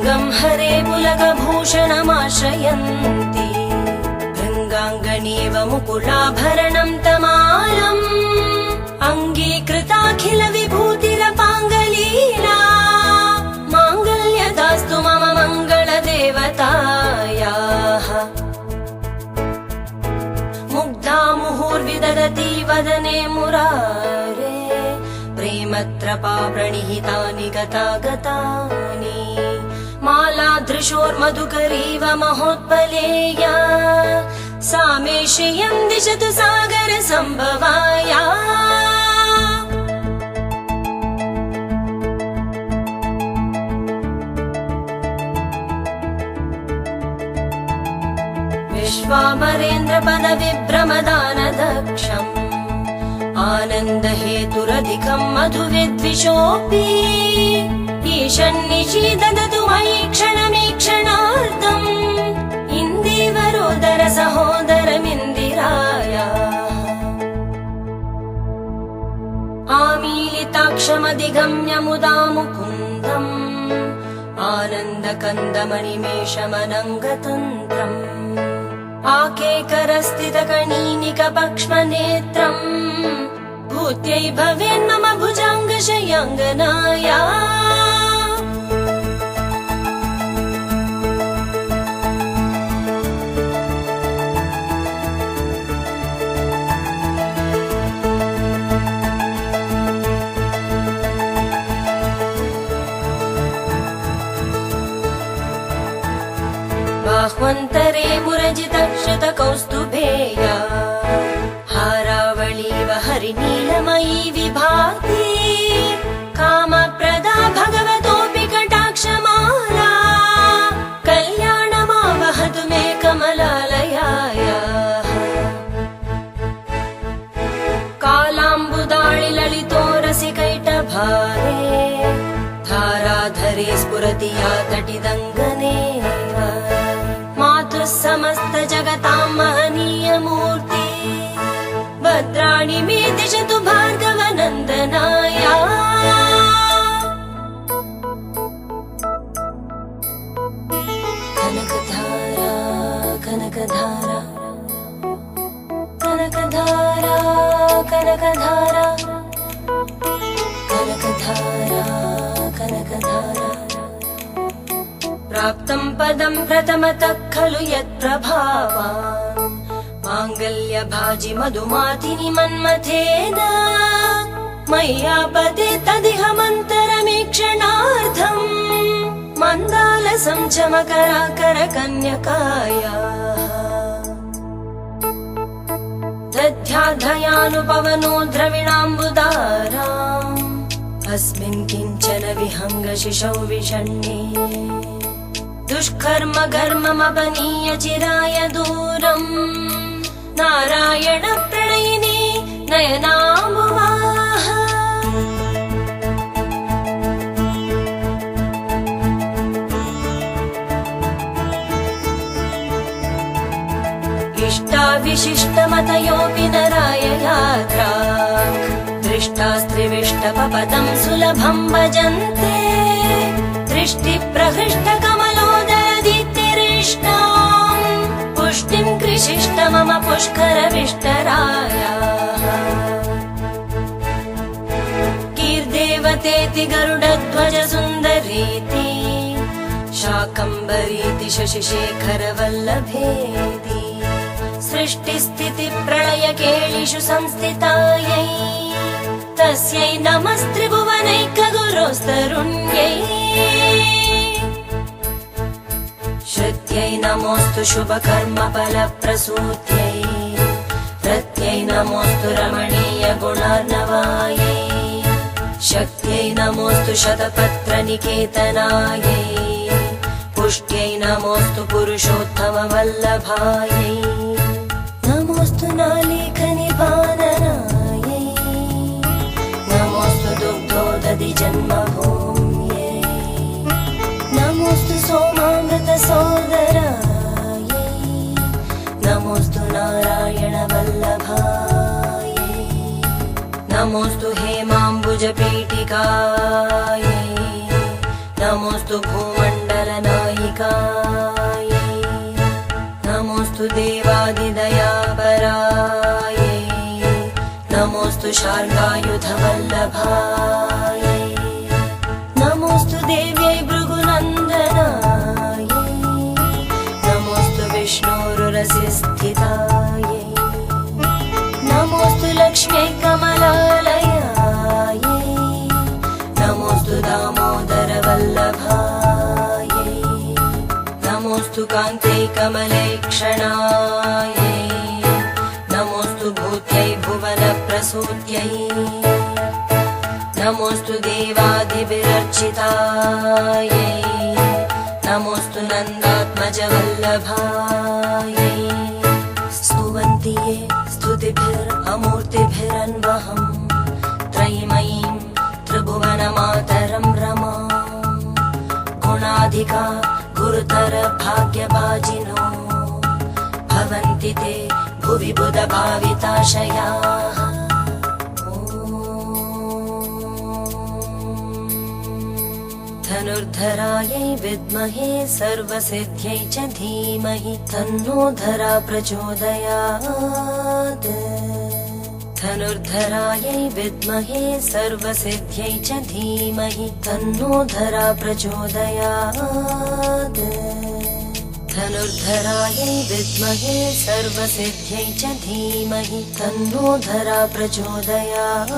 गं हरे पुलकभूषणमाश्रयन्ति भृङ्गाङ्गनीव मुकुलाभरणं तमालम् अङ्गीकृताखिल विभूतिरपाङ्गलीला माङ्गल्यदास्तु मम मङ्गलदेवतायाः मुग्धा मुहुर्विदधति वदने मुरारे प्रेमत्रपाप्रणिहितानि गतागतानि मालादृशोर्मधुकरीव महोत्पलेया सा मे श्रियं दिशतु सागरसम्भवाया विश्वामरेन्द्रपदविभ्रमदानदक्षम् आनन्दहेतुरधिकं मधुविद्विषोऽपि ईशन्निशीददतु मयि क्षणमीक्षणार्धम् इन्दीवरोदर सहोदरमिन्दिराया आमीलिताक्षमधिगम्य मुदा मुकुन्दम् आनन्दकन्दमनिमेषमनङ्गतन्त्रम् आकेकरस्थितकणीनिकपक्ष्मनेत्रम् भूत्यै भवेन्मम भुजाङ्गशयाङ्गनाया बाह्वन्तरे मुरजित श्रुतकौस्तुभेया हारावळीव हरिनीलमयी विभाति कामप्रदा भगवतोऽपि कटाक्षमाला कल्याणमावहतु मे कमलालयायाः कालाम्बुदाळि ललितोरसिकैटभारे धाराधरे स्फुरति या तटिदङ्गने समस्त जगतां महनीय मूर्ति भद्राणि मे दिशतु भार्गवनन्दनाया कनकधारा कनकधारा कनकधारा कनकधारा कनकधारा कनकधारा प्राप्तं पदं प्रथमतः खलु यत्प्रभावान् माङ्गल्यभाजि मधुमातिनि मन्मथेन मय्यापते तदिह मन्तरमीक्षणार्थम् मन्दालसं च मकराकरकन्यकायाः दध्याधयानुपवनो द्रविणाम्बुदाराम् अस्मिन् किञ्चन विहङ्गशिशौ विषण्णे दुष्कर्म घर्ममपनीय चिराय दूरम् नारायण प्रणयिनी नयनाम्बुवाः इष्टाविशिष्टमतयोऽपि नराय यात्रा दृष्टास्त्रिविष्टपपदं सुलभं भजन्ते दृष्टिप्रहृष्टकमलोदरदीप्तिरिष्टाम् पुष्टिं कृशिष्ट मम पुष्करविष्टरायाः कीर्देवतेति गरुडध्वज सुन्दरीति शाकम्भरीति शशिशेखरवल्लभेति सृष्टिस्थितिप्रलयकेलिषु संस्थितायै तस्यै नमस्त्रिभुवनैकगुरोस्तरुण्यै श्रुत्यै नमोऽस्तु शुभकर्मफलप्रसूत्यै रत्यै नमोऽस्तु रमणीयगुणार्णवायै शक्त्यै नमोऽस्तु शतपत्रनिकेतनायै पुष्ट्यै नमोऽस्तु पुरुषोत्तमवल्लभायै नमोऽस्तु नालीखनिपाननायै नमोऽस्तु दुग्धोदधिजन्मभूम्यै नमोऽस्तु सोमामृतसोदरायै नमोऽस्तु नारायणवल्लभायै नमोऽस्तु हेमाम्बुजपेटिकायै नमोऽस्तु भूमण्डल नमोऽस्तु देवादिदयापरायै नमोऽस्तु शार्ङ्गायुधवल्लभायै नमोऽस्तु देव्यै भृगुनन्दनायै नमोऽस्तु विष्णोरुरसिस्थितायै नमोऽस्तु लक्ष्म्यै कमलालयायै नमोऽस्तु दामोदरवल्लभायै नमोऽस्तु कान्त्यै कमलेक्षणायै नमोऽस्तु भूत्यै भुवनप्रसूत्यै नमोऽस्तु देवादिभिरर्चितायै नमोऽस्तु नन्दात्मजवल्लभायै स्तुवन्ति ये स्तुतिभिरमूर्तिभिरन्वहम् त्रयीमयीं त्रिभुवनमातरं रमाम् गुणाधिका गुरुतर भाग्यभाजिनो भवन्ति ते भुवि बुधभाविताशयाः धनुर्धरायै विद्महे सर्वसिद्ध्यै च धीमहि तन्नो धरा प्रचोदयात् धनुर्धरायै विद्महे सर्वसिद्ध्यै च धीमहि तन्नो धरा प्रचोदयात् धनुर्धरायै विद्महे सर्वसिद्ध्यै च धीमहि तन्नो धरा प्रचोदयात्